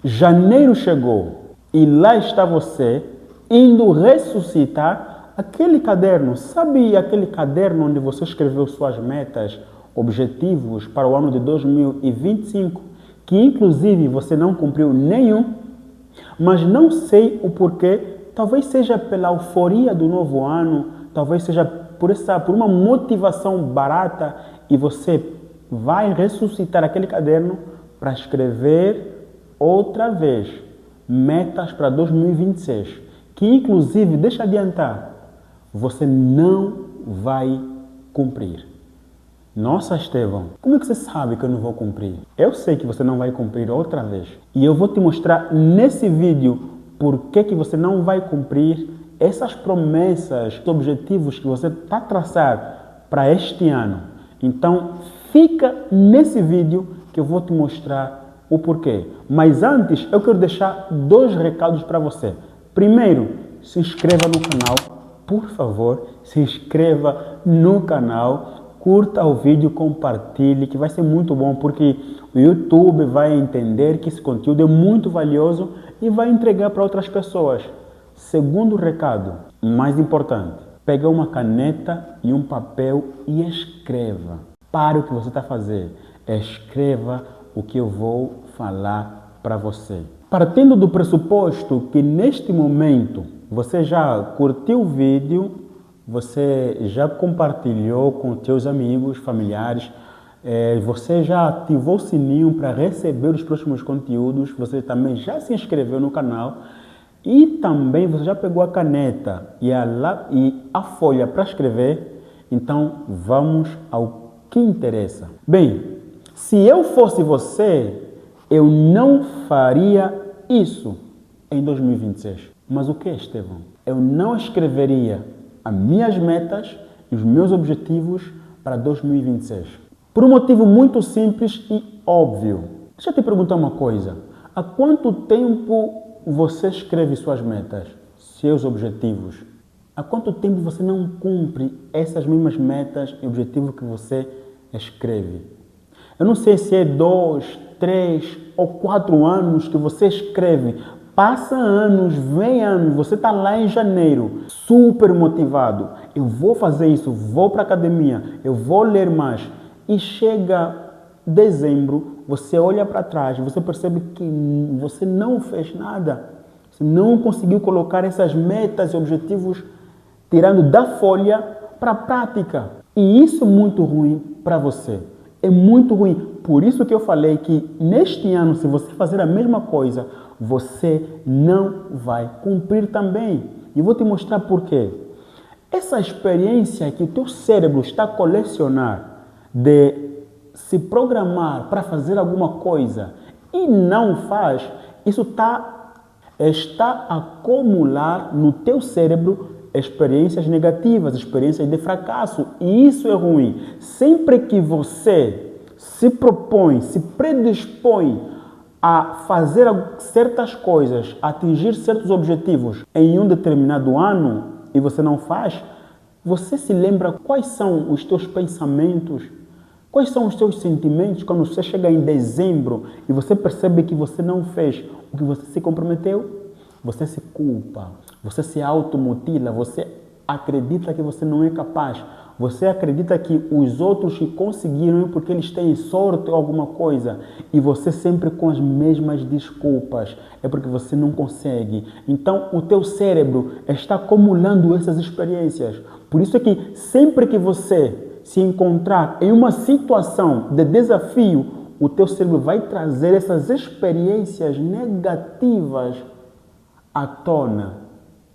Janeiro chegou e lá está você indo ressuscitar aquele caderno. Sabe aquele caderno onde você escreveu suas metas, objetivos para o ano de 2025, que inclusive você não cumpriu nenhum, mas não sei o porquê, talvez seja pela euforia do novo ano, talvez seja por uma motivação barata, e você vai ressuscitar aquele caderno para escrever outra vez metas para 2026, que inclusive, deixa adiantar, você não vai cumprir. Nossa, Estevão, como é que você sabe que eu não vou cumprir? Eu sei que você não vai cumprir outra vez. E eu vou te mostrar nesse vídeo por que você não vai cumprir essas promessas, objetivos que você está a traçar para este ano. Então, fica nesse vídeo que eu vou te mostrar o porquê. Mas antes, eu quero deixar 2 recados para você. Primeiro, se inscreva no canal, por favor, se inscreva no canal. Curta o vídeo, compartilhe, que vai ser muito bom, porque o YouTube vai entender que esse conteúdo é muito valioso e vai entregar para outras pessoas. Segundo recado, mais importante, pega uma caneta e um papel e escreva. Pare o que você está a fazer. Escreva o que eu vou falar para você. Partindo do pressuposto que neste momento você já curtiu o vídeo, você já compartilhou com seus amigos, familiares, você já ativou o sininho para receber os próximos conteúdos, você também já se inscreveu no canal e também você já pegou a caneta e a folha para escrever. Então vamos ao que interessa. Bem, se eu fosse você, eu não faria isso em 2026. Mas o que, Estevão? Eu não escreveria as minhas metas e os meus objetivos para 2026. Por um motivo muito simples e óbvio. Deixa eu te perguntar uma coisa. Há quanto tempo você escreve suas metas, seus objetivos? Há quanto tempo você não cumpre essas mesmas metas e objetivos que você escreve? Eu não sei se é 2, 3 ou 4 anos que você escreve. Passa anos, vem anos, você está lá em janeiro, super motivado. Eu vou fazer isso, vou para a academia, eu vou ler mais. E chega dezembro, você olha para trás, você percebe que você não fez nada. Você não conseguiu colocar essas metas e objetivos, tirando da folha para a prática. E isso é muito ruim para você. É muito ruim. Por isso que eu falei que neste ano, se você fazer a mesma coisa, você não vai cumprir também. E vou te mostrar por quê. Essa experiência que o teu cérebro está a colecionar de se programar para fazer alguma coisa e não faz, isso está a acumular no teu cérebro experiências negativas, experiências de fracasso. E isso é ruim. Sempre que você se propõe, se predispõe a fazer certas coisas, a atingir certos objetivos em um determinado ano e você não faz, você se lembra quais são os teus pensamentos, quais são os teus sentimentos quando você chega em dezembro e você percebe que você não fez o que você se comprometeu? Você se culpa, você se automutila, você acredita que você não é capaz, você acredita que os outros que conseguiram é porque eles têm sorte ou alguma coisa, e você sempre com as mesmas desculpas, é porque você não consegue. Então o teu cérebro está acumulando essas experiências. Por isso é que sempre que você se encontrar em uma situação de desafio, o teu cérebro vai trazer essas experiências negativas à tona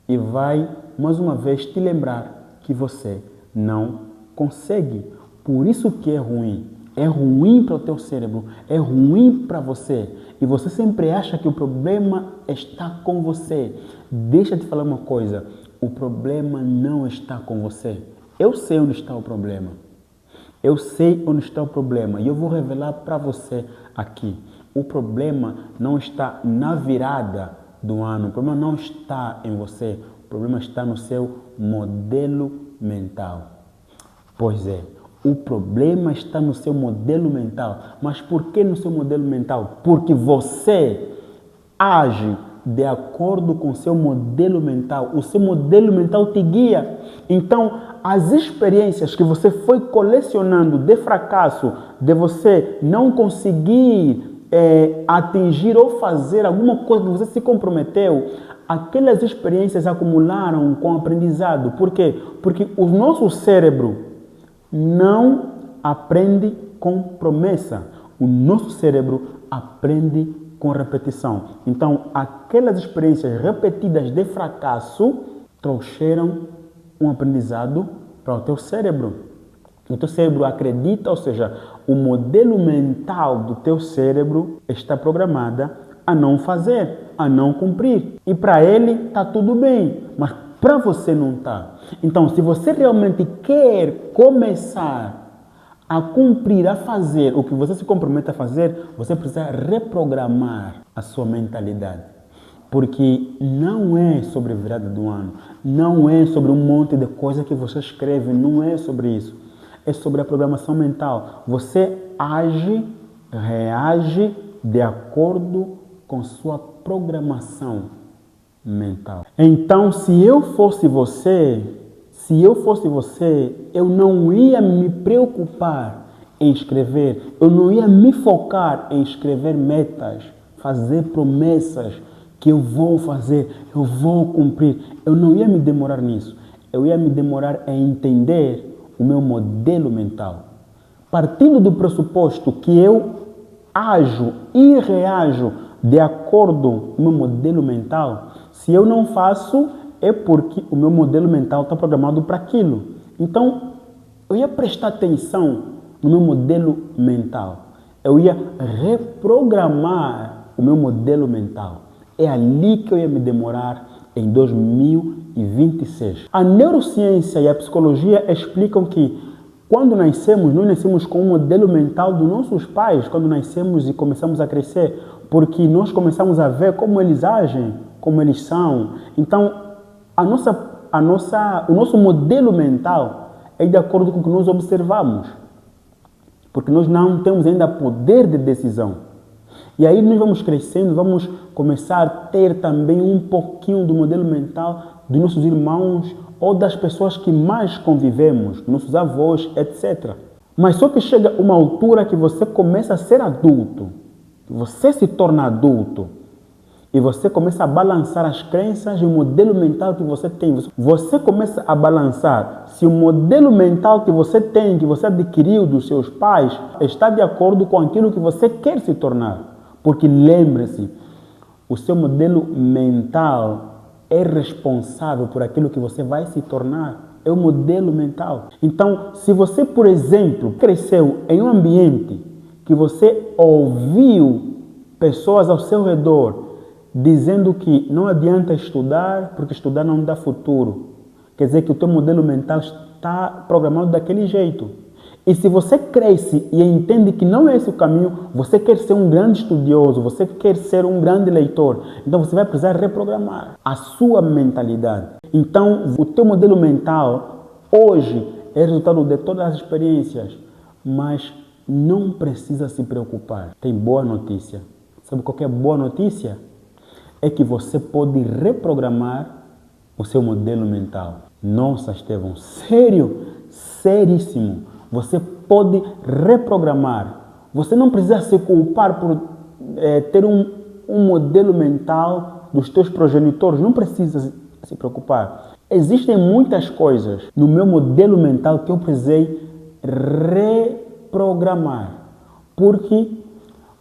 e vai mais uma vez te lembrar que você não consegue. Por isso que é ruim. É ruim para o teu cérebro, é ruim para você. E você sempre acha que o problema está com você. Deixa eu te falar uma coisa. O problema não está com você. Eu sei onde está o problema. Eu sei onde está o problema. E eu vou revelar para você aqui. O problema não está na virada do ano. O problema não está em você. O problema está no seu modelo mental. Pois é, o problema está no seu modelo mental. Mas por que no seu modelo mental? Porque você age de acordo com o seu modelo mental. O seu modelo mental te guia. Então, as experiências que você foi colecionando de fracasso, de você não conseguir atingir ou fazer alguma coisa que você se comprometeu, aquelas experiências acumularam com aprendizado. Por quê? Porque o nosso cérebro não aprende com promessa. O nosso cérebro aprende com repetição. Então, aquelas experiências repetidas de fracasso trouxeram um aprendizado para o teu cérebro. O teu cérebro acredita, ou seja, o modelo mental do teu cérebro está programada a não fazer, a não cumprir. E para ele está tudo bem, mas para você não está. Então, se você realmente quer começar a cumprir, a fazer o que você se compromete a fazer, você precisa reprogramar a sua mentalidade. Porque não é sobre a virada do ano, não é sobre um monte de coisa que você escreve, não é sobre isso. É sobre a programação mental. Você age, reage de acordo com sua programação mental. Então, se eu fosse você, eu não ia me preocupar em escrever, eu não ia me focar em escrever metas, fazer promessas que eu vou fazer, eu vou cumprir. Eu não ia me demorar nisso. Eu ia me demorar em entender o meu modelo mental. Partindo do pressuposto que eu ajo e reajo de acordo com o meu modelo mental, se eu não faço, é porque o meu modelo mental está programado para aquilo. Então, eu ia prestar atenção no meu modelo mental. Eu ia reprogramar o meu modelo mental. É ali que eu ia me demorar em 2026. A neurociência e a psicologia explicam que quando nascemos, nós nascemos com o modelo mental dos nossos pais, quando nascemos e começamos a crescer, porque nós começamos a ver como eles agem, como eles são. Então, o nosso modelo mental é de acordo com o que nós observamos, porque nós não temos ainda poder de decisão. E aí nós vamos crescendo, vamos começar a ter também um pouquinho do modelo mental dos nossos irmãos ou das pessoas que mais convivemos, nossos avós, etc. Mas só que chega uma altura que você começa a ser adulto, você se torna adulto e você começa a balançar as crenças e o modelo mental que você tem. Você começa a balançar se o modelo mental que você tem, que você adquiriu dos seus pais, está de acordo com aquilo que você quer se tornar. Porque lembre-se, o seu modelo mental é responsável por aquilo que você vai se tornar. É o modelo mental. Então, se você, por exemplo, cresceu em um ambiente que você ouviu pessoas ao seu redor dizendo que não adianta estudar, porque estudar não dá futuro, quer dizer que o teu modelo mental está programado daquele jeito. E se você cresce e entende que não é esse o caminho, você quer ser um grande estudioso, você quer ser um grande leitor, então você vai precisar reprogramar a sua mentalidade. Então, o teu modelo mental hoje é resultado de todas as experiências, mas não precisa se preocupar. Tem boa notícia. Sabe qual que é a boa notícia? É que você pode reprogramar o seu modelo mental. Nossa, Estevão, sério? Seríssimo. Você pode reprogramar. Você não precisa se culpar por ter um modelo mental dos teus progenitores. Não precisa se preocupar. Existem muitas coisas no meu modelo mental que eu precisei reprogramar. Porque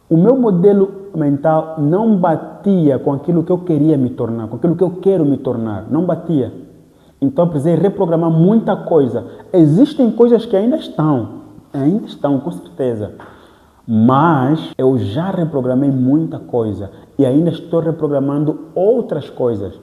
o meu modelo mental não batia com aquilo que eu queria me tornar, com aquilo que eu quero me tornar. Não batia. Então eu precisei reprogramar muita coisa. Existem coisas que ainda estão com certeza. Mas eu já reprogramei muita coisa e ainda estou reprogramando outras coisas.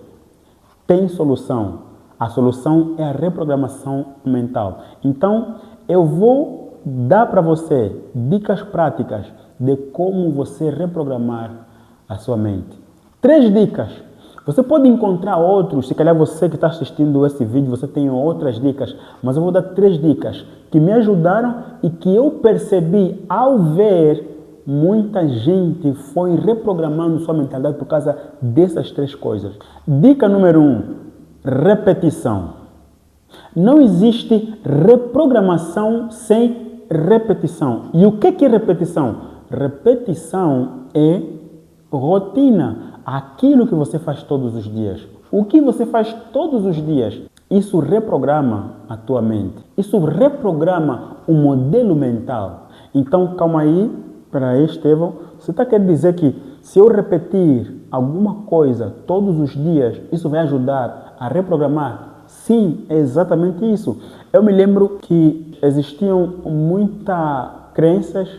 Tem solução. A solução é a reprogramação mental. Então eu vou dar para você dicas práticas de como você reprogramar a sua mente. 3 dicas. Você pode encontrar outros, se calhar você que está assistindo esse vídeo, você tem outras dicas, mas eu vou dar 3 dicas que me ajudaram e que eu percebi ao ver muita gente foi reprogramando sua mentalidade por causa dessas três coisas. Dica número 1, repetição. Não existe reprogramação sem repetição. E o que é repetição? Repetição é rotina, aquilo que você faz todos os dias. O que você faz todos os dias, isso reprograma a tua mente. Isso reprograma o modelo mental. Então, calma aí, para aí, Estevão. Você está querendo dizer que se eu repetir alguma coisa todos os dias, isso vai ajudar a reprogramar? Sim, é exatamente isso. Eu me lembro que existiam muitas crenças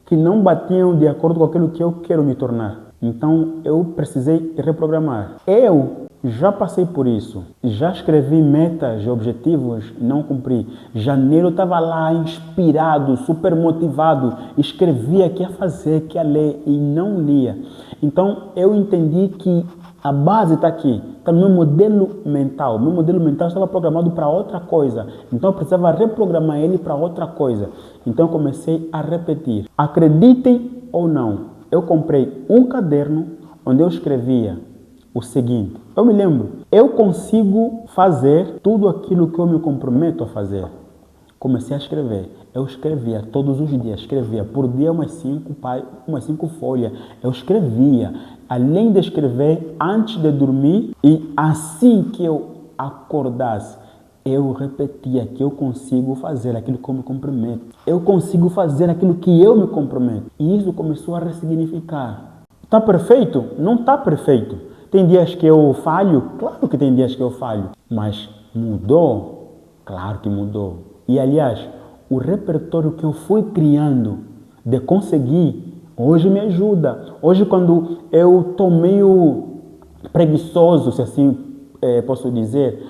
que não batiam de acordo com aquilo que eu quero me tornar. Então, eu precisei reprogramar. Eu já passei por isso. Já escrevi metas e objetivos, não cumpri. Janeiro eu estava lá inspirado, super motivado. Escrevia que ia fazer, que ia ler e não lia. Então, eu entendi que a base está aqui. Está no meu modelo mental. O meu modelo mental estava programado para outra coisa. Então, eu precisava reprogramar ele para outra coisa. Então, eu comecei a repetir. Acreditem ou não, eu comprei um caderno onde eu escrevia o seguinte. Eu me lembro, eu consigo fazer tudo aquilo que eu me comprometo a fazer. Comecei a escrever. Eu escrevia todos os dias. Escrevia por dia umas 5 folhas. Eu escrevia. Além de escrever, antes de dormir e assim que eu acordasse, eu repetia que eu consigo fazer aquilo que eu me comprometo. Eu consigo fazer aquilo que eu me comprometo. E isso começou a ressignificar. Está perfeito? Não está perfeito. Tem dias que eu falho? Claro que tem dias que eu falho. Mas mudou? Claro que mudou. E aliás, o repertório que eu fui criando de conseguir, hoje me ajuda. Hoje quando eu estou meio preguiçoso, se assim posso dizer,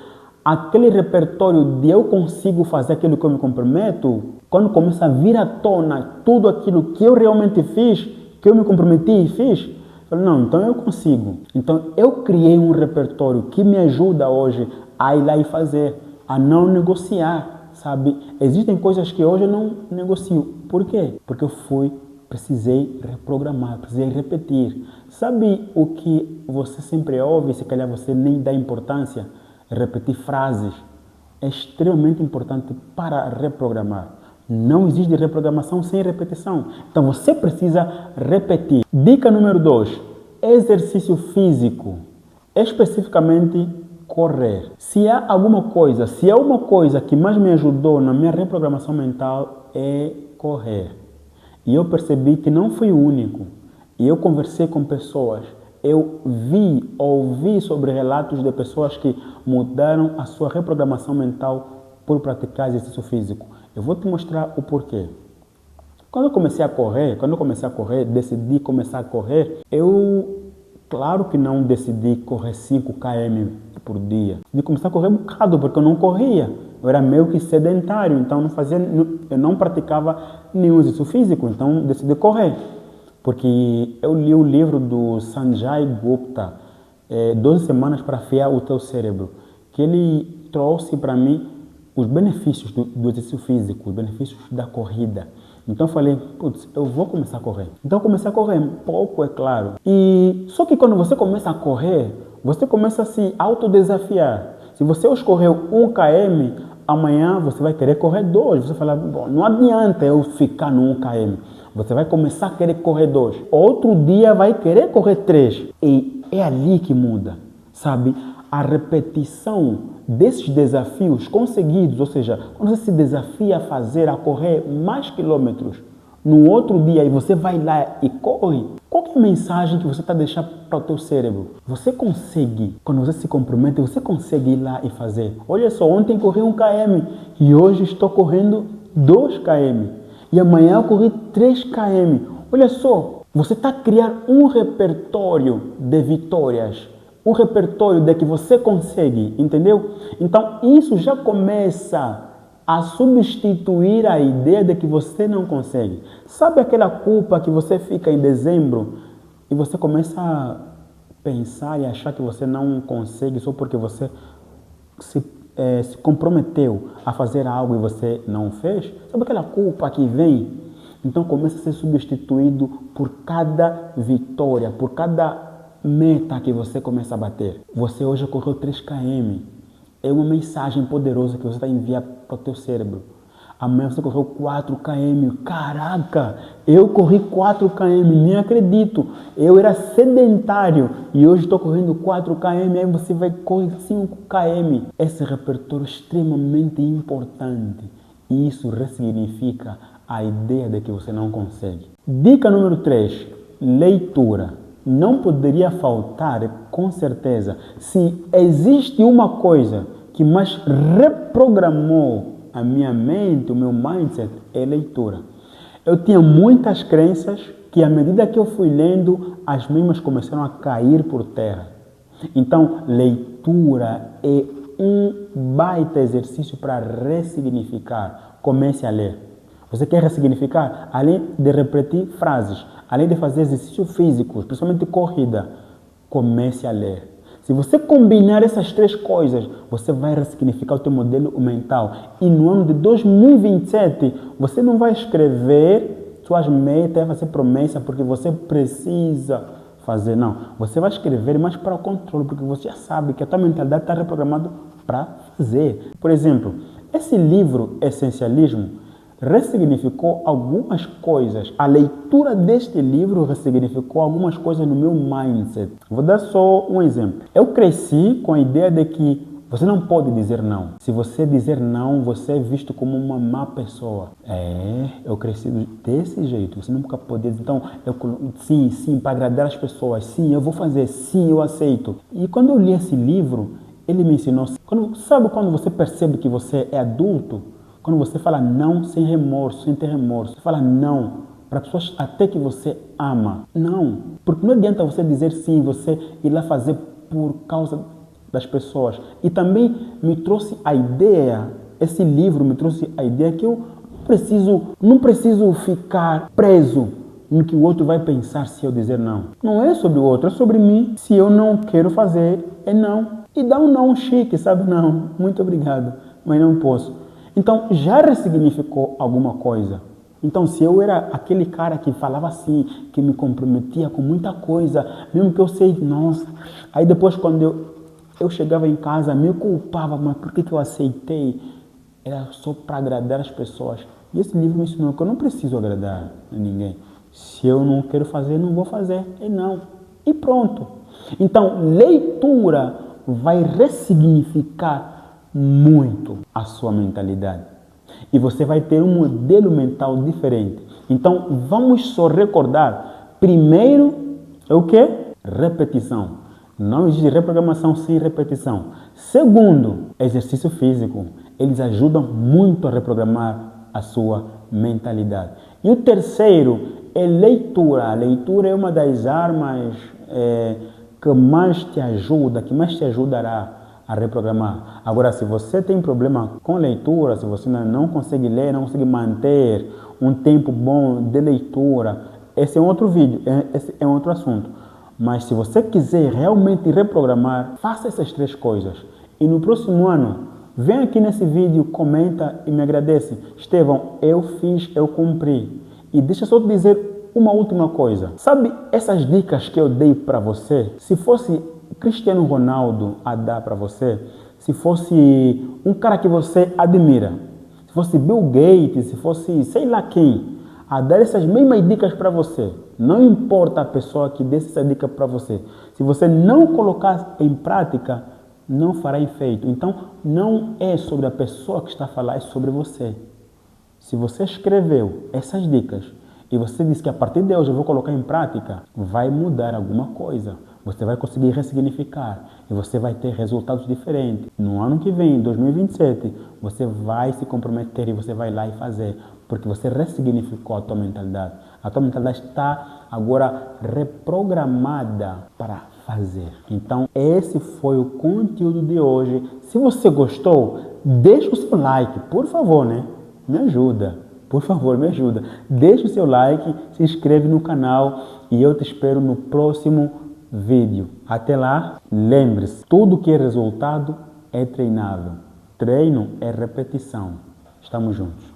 aquele repertório de eu consigo fazer aquilo que eu me comprometo, quando começa a vir à tona tudo aquilo que eu realmente fiz, que eu me comprometi e fiz, eu falo, não, então eu consigo. Então eu criei um repertório que me ajuda hoje a ir lá e fazer, a não negociar, sabe? Existem coisas que hoje eu não negocio. Por quê? Porque eu precisei reprogramar, precisei repetir. Sabe o que você sempre ouve, se calhar você nem dá importância? Repetir frases é extremamente importante para reprogramar. Não existe reprogramação sem repetição. Então você precisa repetir. Dica número 2, exercício físico, especificamente correr. Se há uma coisa que mais me ajudou na minha reprogramação mental é correr. E eu percebi que não fui o único. E eu conversei com pessoas. Eu ouvi sobre relatos de pessoas que mudaram a sua reprogramação mental por praticar exercício físico. Eu vou te mostrar o porquê. Quando eu comecei a correr, decidi começar a correr, claro que não decidi correr 5 km por dia. Decidi começar a correr um bocado, porque eu não corria. Eu era meio que sedentário, então eu não praticava nenhum exercício físico, então decidi correr. Porque eu li o livro do Sanjay Gupta, 12 semanas para afiar o teu cérebro, que ele trouxe para mim os benefícios do exercício físico, os benefícios da corrida. Então eu falei, putz, eu vou começar a correr. Então eu comecei a correr, pouco é claro. Só que quando você começa a correr, você começa a se autodesafiar. Se você hoje correu 1 km, amanhã você vai querer correr 2. Você fala, bom, não adianta eu ficar no 1 km. Você vai começar a querer correr 2. Outro dia vai querer correr 3. E é ali que muda, sabe? A repetição desses desafios conseguidos, ou seja, quando você se desafia a correr mais quilômetros, no outro dia e você vai lá e corre, qual é a mensagem que você está deixando para o teu cérebro? Você consegue, quando você se compromete, você consegue ir lá e fazer. Olha só, ontem corri 1 km e hoje estou correndo 2 km. E amanhã eu corri 3 km. Olha só, você está a criar um repertório de vitórias. Um repertório de que você consegue, entendeu? Então isso já começa a substituir a ideia de que você não consegue. Sabe aquela culpa que você fica em dezembro e você começa a pensar e achar que você não consegue só porque você se comprometeu a fazer algo e você não fez? Sabe aquela culpa que vem? Então começa a ser substituído por cada vitória, por cada meta que você começa a bater. Você hoje correu 3 km. É uma mensagem poderosa que você está enviando para o teu cérebro. Amanhã você correu 4 km. Caraca, eu corri 4 km, nem acredito. Eu era sedentário e hoje estou correndo 4 km. Aí você vai correr 5 km. Esse repertório é extremamente importante. E isso ressignifica a ideia de que você não consegue. Dica número 3. Leitura. Não poderia faltar, com certeza, se existe uma coisa que mais reprogramou a minha mente, o meu mindset, é leitura. Eu tinha muitas crenças que, à medida que eu fui lendo, as mesmas começaram a cair por terra. Então, leitura é um baita exercício para ressignificar. Comece a ler. Você quer ressignificar? Além de repetir frases, além de fazer exercícios físicos, principalmente corrida, comece a ler. Se você combinar essas 3 coisas, você vai ressignificar o teu modelo mental. E no ano de 2027, você não vai escrever suas metas, vai fazer promessa porque você precisa fazer. Não, você vai escrever mais para o controle, porque você já sabe que a tua mentalidade está reprogramada para fazer. Por exemplo, esse livro Essencialismo ressignificou algumas coisas. A leitura deste livro ressignificou algumas coisas no meu mindset. Vou dar só um exemplo. Eu cresci com a ideia de que você não pode dizer não. Se você dizer não, você é visto como uma má pessoa. Eu cresci desse jeito. Você nunca pode dizer. Então, sim, para agradar as pessoas. Sim, eu vou fazer. Sim, eu aceito. E quando eu li esse livro, ele me ensinou. Sabe quando você percebe que você é adulto? Quando você fala não sem remorso, sem ter remorso. Você fala não para pessoas até que você ama. Não. Porque não adianta você dizer sim, você ir lá fazer por causa das pessoas. E também me trouxe a ideia, esse livro me trouxe a ideia que eu não preciso ficar preso no que o outro vai pensar se eu dizer não. Não é sobre o outro, é sobre mim. Se eu não quero fazer, é não. E dá um não chique, sabe? Não, muito obrigado, mas não posso. Então, já ressignificou alguma coisa. Então, se eu era aquele cara que falava assim, que me comprometia com muita coisa, mesmo que eu sei, nossa, aí depois quando eu chegava em casa, me culpava, mas por que eu aceitei? Era só para agradar as pessoas. E esse livro me ensinou que eu não preciso agradar a ninguém. Se eu não quero fazer, não vou fazer. E não. E pronto. Então, leitura vai ressignificar muito a sua mentalidade. E você vai ter um modelo mental diferente. Então, vamos só recordar. Primeiro, é o quê? Repetição. Não existe reprogramação sem repetição. Segundo, exercício físico. Eles ajudam muito a reprogramar a sua mentalidade. E o terceiro é leitura. A leitura é uma das armas que mais te ajuda, que mais te ajudará a reprogramar. Agora, se você tem problema com leitura, se você não consegue ler, não consegue manter um tempo bom de leitura, esse é um outro vídeo, esse é um outro assunto. Mas se você quiser realmente reprogramar, faça essas 3 coisas. E no próximo ano, vem aqui nesse vídeo, comenta e me agradece. Estevão, eu fiz, eu cumpri. E deixa eu só te dizer uma última coisa. Sabe essas dicas que eu dei para você? Se fosse Cristiano Ronaldo a dar para você, se fosse um cara que você admira, se fosse Bill Gates, se fosse sei lá quem, a dar essas mesmas dicas para você, não importa a pessoa que dê essa dica para você, se você não colocar em prática, não fará efeito. Então, não é sobre a pessoa que está a falar, é sobre você. Se você escreveu essas dicas e você disse que a partir de hoje eu vou colocar em prática, vai mudar alguma coisa. Você vai conseguir ressignificar e você vai ter resultados diferentes. No ano que vem, 2027, você vai se comprometer e você vai lá e fazer, porque você ressignificou a tua mentalidade. A tua mentalidade está agora reprogramada para fazer. Então, esse foi o conteúdo de hoje. Se você gostou, deixa o seu like, por favor, né? Me ajuda. Por favor, me ajuda. Deixa o seu like, se inscreve no canal e eu te espero no próximo vídeo. Até lá, lembre-se, tudo que é resultado é treinável. Treino é repetição. Estamos juntos.